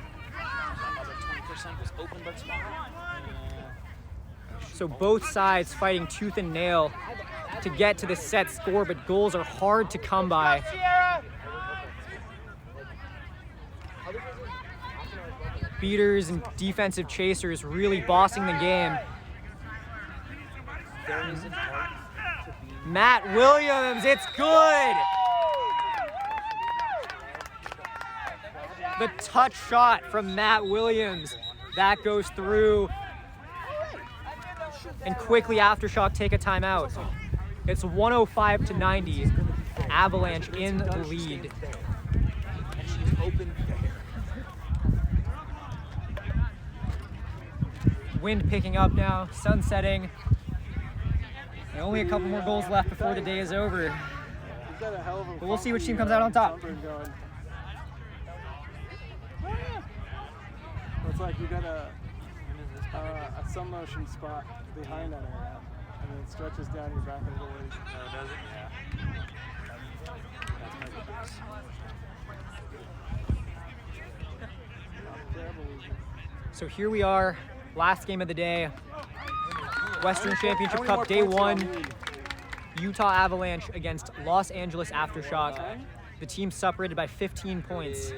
Another 20% was open but small. So both sides fighting tooth and nail to get to the set score, but goals are hard to come by. Beaters and defensive chasers really bossing the game. There isn't art to be. Matt Williams, it's good! The touch shot from Matt Williams. That goes through. And quickly Aftershock take a timeout. It's 105-90. Avalanche in the lead. And she's open there. Wind picking up now, sun setting. And only a couple more goals left before the day is over. But we'll see which team comes out on top. It's like you got a sun motion spot behind that area. And then it stretches down your back a little ways. Oh, does it? Yeah. That's my goodness. So here we are, last game of the day. Western Championship Cup Day 1. Utah Avalanche against Los Angeles Aftershock. The team separated by 15 points.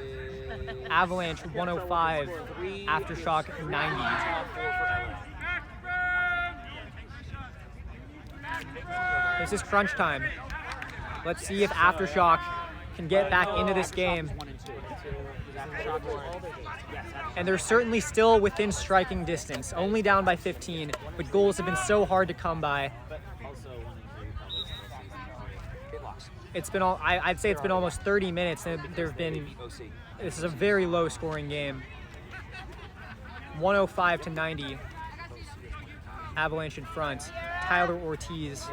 Avalanche 105, Aftershock 90. This is crunch time. Let's see if Aftershock can get back into this game. And they're certainly still within striking distance, only down by 15, but goals have been so hard to come by. It's been I'd say it's been almost 30 minutes, and this is a very low scoring game. 105 to 90. Avalanche in front. Tyler Ortiz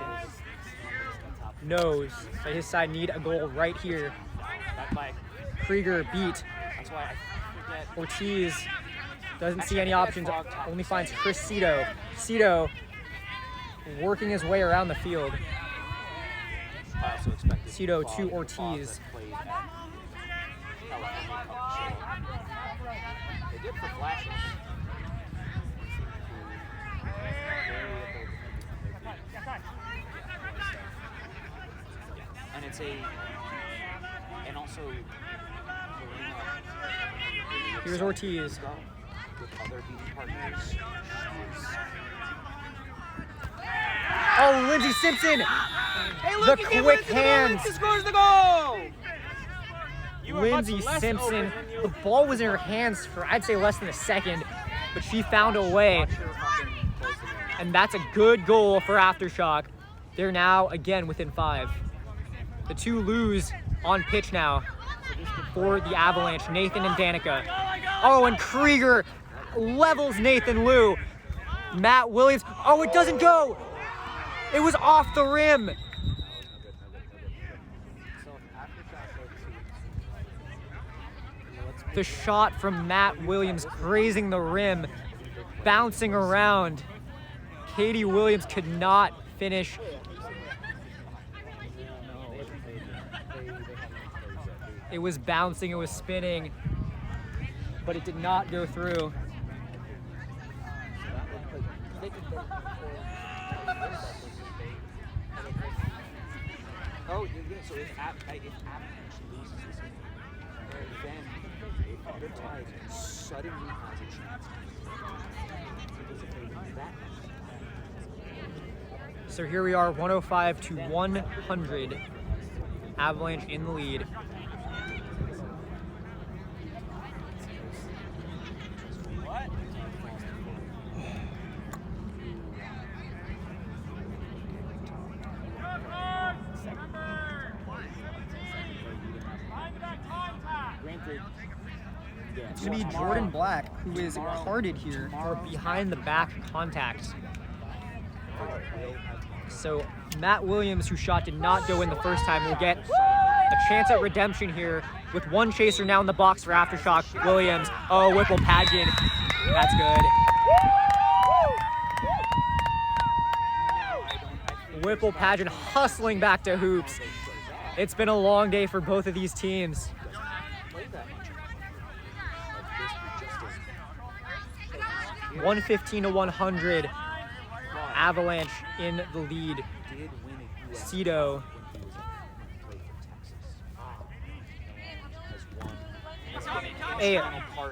knows that his side need a goal right here. Krieger beat. Ortiz doesn't see any options, only finds Chris Cito. Cito working his way around the field. Cito to Ortiz. They did for flashes. And it's and also Here's Ortiz. with other beating partners. Oh, Lindsey Simpson! The quick hands. Scores the goal. Lindsey Simpson. The ball was in her hands for, I'd say, less than a second, but she found a way. And that's a good goal for Aftershock. They're now, again, within 5. The two lose on pitch now for the Avalanche, Nathan and Danica. Oh, and Krieger levels Nathan Liu. Matt Williams. Oh, it doesn't go. It was off the rim. The shot from Matt Williams grazing the rim, bouncing around. Katie Williams could not finish. It was bouncing, it was spinning, but it did not go through. Oh, yeah, so if Avalanche loses this game, then the Tide suddenly has a chance. So here we are, 105 to 100. Avalanche in the lead. It's going to be Jordan Black, who is carded here for behind the back contact. So Matt Williams, whose shot did not go in the first time, will get a chance at redemption here with one chaser now in the box for Aftershock. Williams. Oh, Whipple Pageant. That's good. Whipple Pageant hustling back to hoops. It's been a long day for both of these teams. 115 to 100. Avalanche in the lead. Cito. A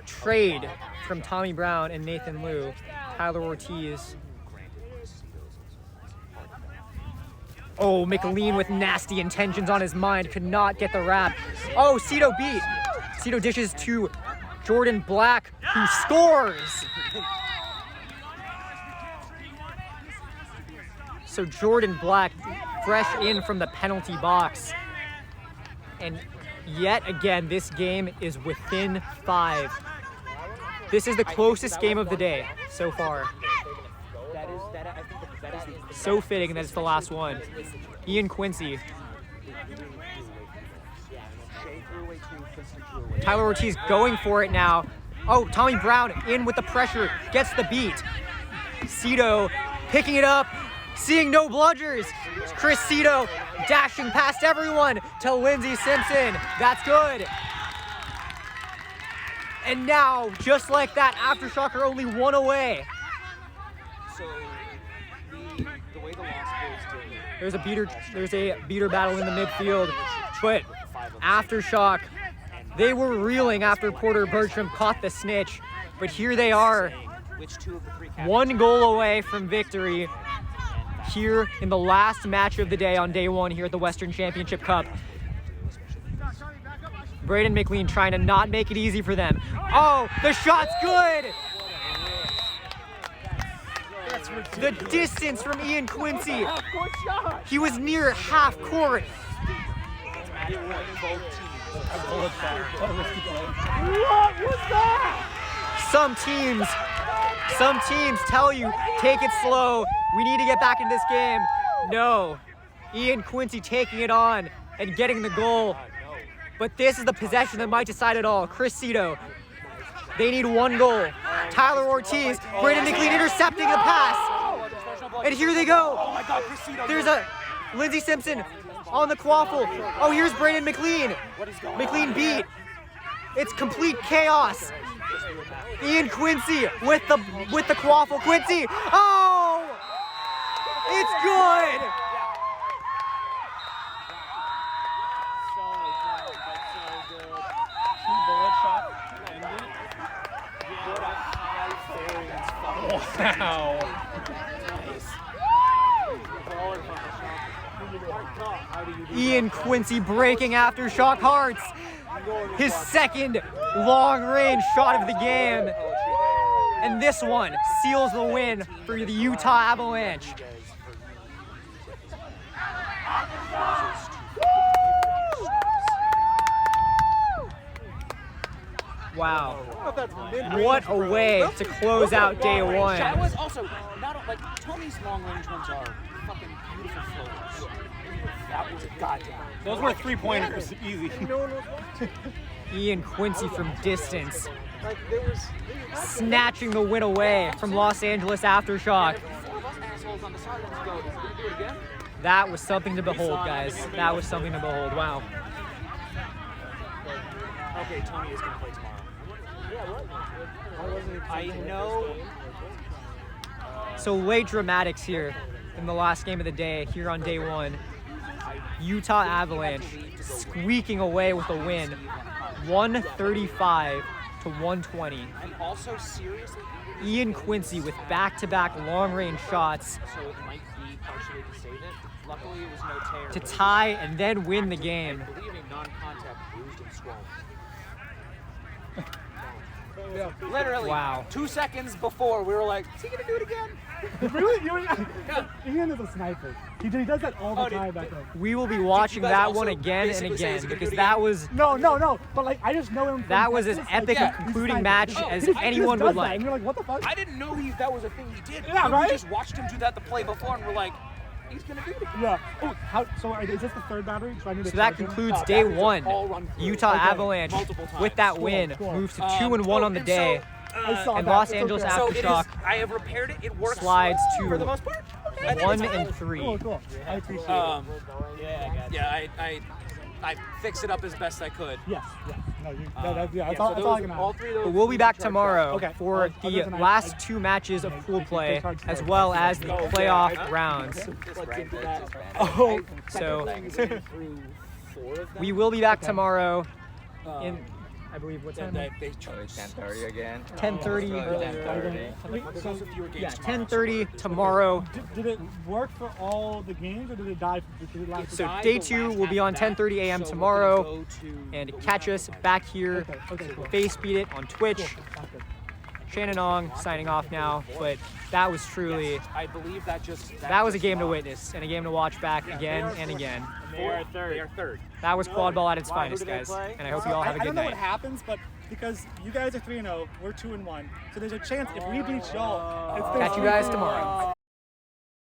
trade from Tommy Brown and Nathan Liu. Tyler Ortiz. Oh, McLean with nasty intentions on his mind. Could not get the wrap. Oh, Cito beat. Cito dishes to Jordan Black, who scores. So Jordan Black, fresh in from the penalty box. And yet again, this game is within 5. This is the closest game of the day so far. So fitting that it's the last one. Ian Quincy. Tyler Ortiz going for it now. Oh, Tommy Brown in with the pressure, gets the beat. Cito picking it up. seeing no bludgers. Chris Cito dashing past everyone to Lindsey Simpson. That's good. And now, just like that, Aftershock are only one away. So the way the loss goes to There's a beater battle in the midfield, but Aftershock, they were reeling after Porter Bertram caught the snitch, but here they are, which two of the three captains 1 goal away from victory here in the last match of the day on day 1 here at the Western Championship Cup. Braden McLean trying to not make it easy for them. Oh, the shot's good! The distance from Ian Quincy. He was near half court. What was that? Some teams tell you, take it slow. We need to get back into this game. No, Ian Quincy taking it on and getting the goal. But this is the possession that might decide it all. Chris Cito, they need 1 goal. Tyler Ortiz, Braden McLean intercepting the pass. And here they go. Oh my God, Chris Cito. There's a Lindsey Simpson on the quaffle. Oh, here's Braden McLean. McLean beat. It's complete chaos. Ian Quincy with the quaffle. Quincy. Oh! It's good. Wow. Ian Quincy breaking Aftershock hearts. His second long-range shot of the game. And this one seals the win for the Utah Avalanche. Wow. What a way to close out day 1. That was also not like Tony's long range ones are fucking beautiful floaters. That was a goddamn. Those were 3-pointers, easy. Ian Quincy from distance, snatching the win away from Los Angeles Aftershock. That was something to behold, guys. That was something to behold. Wow. Okay, Tony is going to play tomorrow. I know. So late dramatics here in the last game of the day, here on day 1. Utah Avalanche squeaking away with a win, 135 to 120. And also, seriously, Ian Quincy with back-to-back long-range shots so it might be partially to save it. Luckily, it was no tear. to tie and then win the game. I believe a non-contact bruised and swollen. Literally, Wow. 2 seconds before, we were like, is he going to do it again? Really? Ian is a sniper. He does that all the time back there. We will be watching guys that also one again and basically say again he's gonna because do it that again? was No. But like, I just know him. From that was as Texas, epic like, a he's concluding sniper. match Oh, as he just anyone does would that, like. And you're like, what the fuck? I didn't know that was a thing he did. Yeah, We right? just watched him do that the play before, and we're like, he's going to do it again. Yeah. Oh, so is this the 3rd battery? So I need to So that charge him? concludes No, day that was 1. all run through. Utah Okay. Avalanche Multiple times. with that Cool, win cool. moves to 2-1 on the and day. I saw and that. Los It's Angeles okay. So it is, Aftershock I have repaired it. It works slides to for the most part. I think 1 it's fine. and 3. Cool. I appreciate it. Yeah, I fixed it up as best I could. Yes. No, that's Yeah, all, so that's all I those- can all ask. 3 of those. But we'll be back charged tomorrow Okay. for Other the than last 2 matches of pool play as well as the playoff rounds. Oh, So we will be back tomorrow in, I believe, what time? 10:30 again. 10:30. 10:30. There's also fewer games Yeah, tomorrow. 10:30 tomorrow. did it work for all the games, or did it die? Did it last? So day 2 will be on 10:30 a.m. So we're tomorrow, gonna go to- and catch us back here. Okay, cool. Face Beat It on Twitch. Okay. Chanun Ong signing off now, but that was truly, I believe that that was a just game to lost. witness and a game to watch back again and again. They are third. That was quad ball at its finest, guys, and I hope you all have a I good don't know night. what happens, but because you guys are 3-0, we're 2-1, so there's a chance if we beat y'all, it's Catch you guys tomorrow.